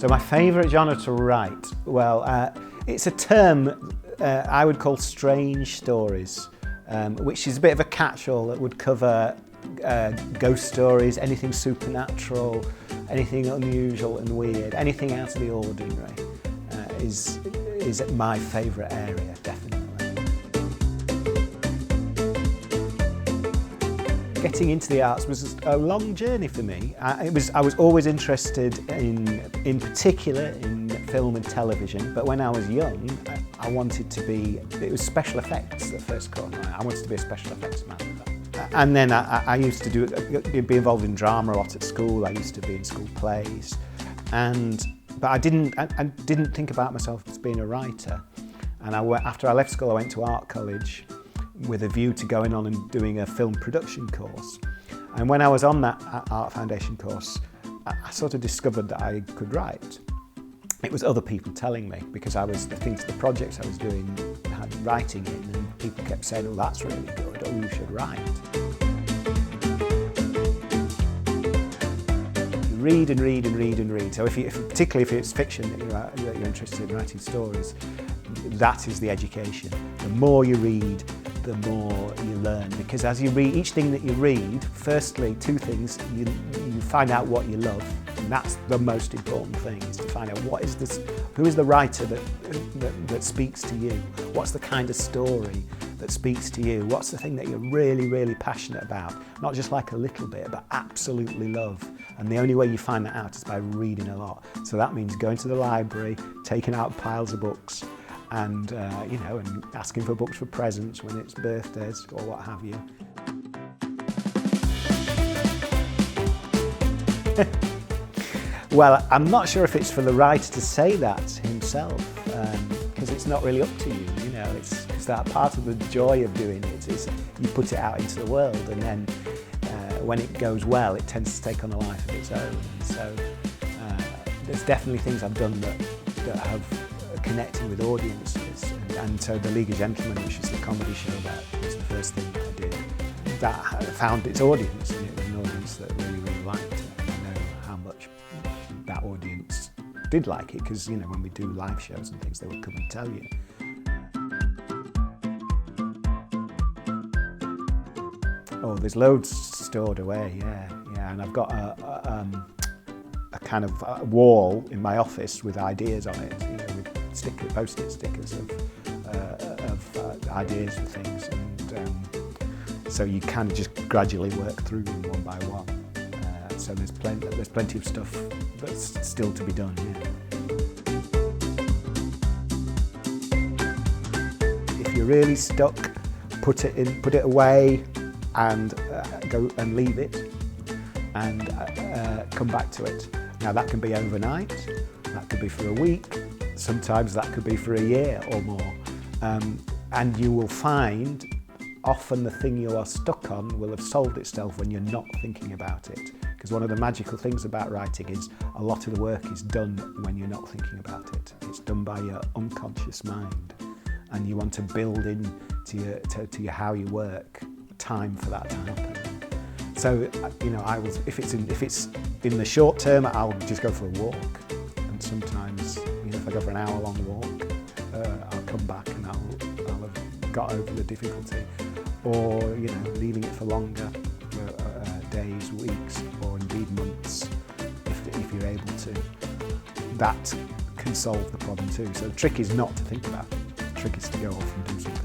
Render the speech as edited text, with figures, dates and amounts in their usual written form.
So my favourite genre to write, well, it's a term I would call strange stories, which is a bit of a catch-all that would cover ghost stories, anything supernatural, anything unusual and weird, anything out of the ordinary is my favourite area, definitely. Getting into the arts was a long journey for me. I was always interested in particular in film and television, but when I was young, I wanted to be, it was special effects that first caught my eye. I wanted to be a special effects man. And then I used to be involved in drama a lot at school. I used to be in school plays, but I didn't think about myself as being a writer. And after I left school, I went to art college with a view to going on and doing a film production course. And when I was on that art foundation course, I sort of discovered that I could write. It was other people telling me, because the projects I was doing had writing in, and people kept saying, "Oh, that's really good, oh, you should write." Read and read and read and read. So particularly if it's fiction that you're interested in writing stories, that is the education. The more you read, the more you learn, because as you read each thing that you read, firstly, two things: you find out what you love, and that's the most important thing, is to find out who is the writer that speaks to you, what's the kind of story that speaks to you, what's the thing that you're really, really passionate about, not just like a little bit, but absolutely love. And the only way you find that out is by reading a lot. So that means going to the library, taking out piles of books, and and asking for books for presents when it's birthdays or what have you. Well, I'm not sure if it's for the writer to say that himself, because it's not really up to you. It's that part of the joy of doing it is you put it out into the world, and then when it goes well, it tends to take on a life of its own. And so there's definitely things I've done that have connecting with audiences, and so The League of Gentlemen, which is the comedy show, that was the first thing that I did, that found its audience, and it was an audience that really, really liked it. And I know how much that audience did like it, because when we do live shows and things, they would come and tell you. Oh, there's loads stored away, yeah, and I've got a kind of a wall in my office with ideas on it, with post-it stickers of ideas for things, and so you can just gradually work through them one by one. So there's plenty of stuff that's still to be done. Yeah. If you're really stuck, put it away, and go and leave it, and come back to it. Now that can be overnight, that could be for a week, sometimes that could be for a year or more. And you will find often the thing you are stuck on will have solved itself when you're not thinking about it. Because one of the magical things about writing is a lot of the work is done when you're not thinking about it. It's done by your unconscious mind, and you want to build in to your how you work time for that to happen. So if it's in the short term, I'll just go for a walk, and sometimes if I go for an hour-long walk, I'll come back and I'll have got over the difficulty, or leaving it for longer, for days, weeks, or indeed months, if you're able to. That can solve the problem too. So the trick is not to think about it. The trick is to go off and do something.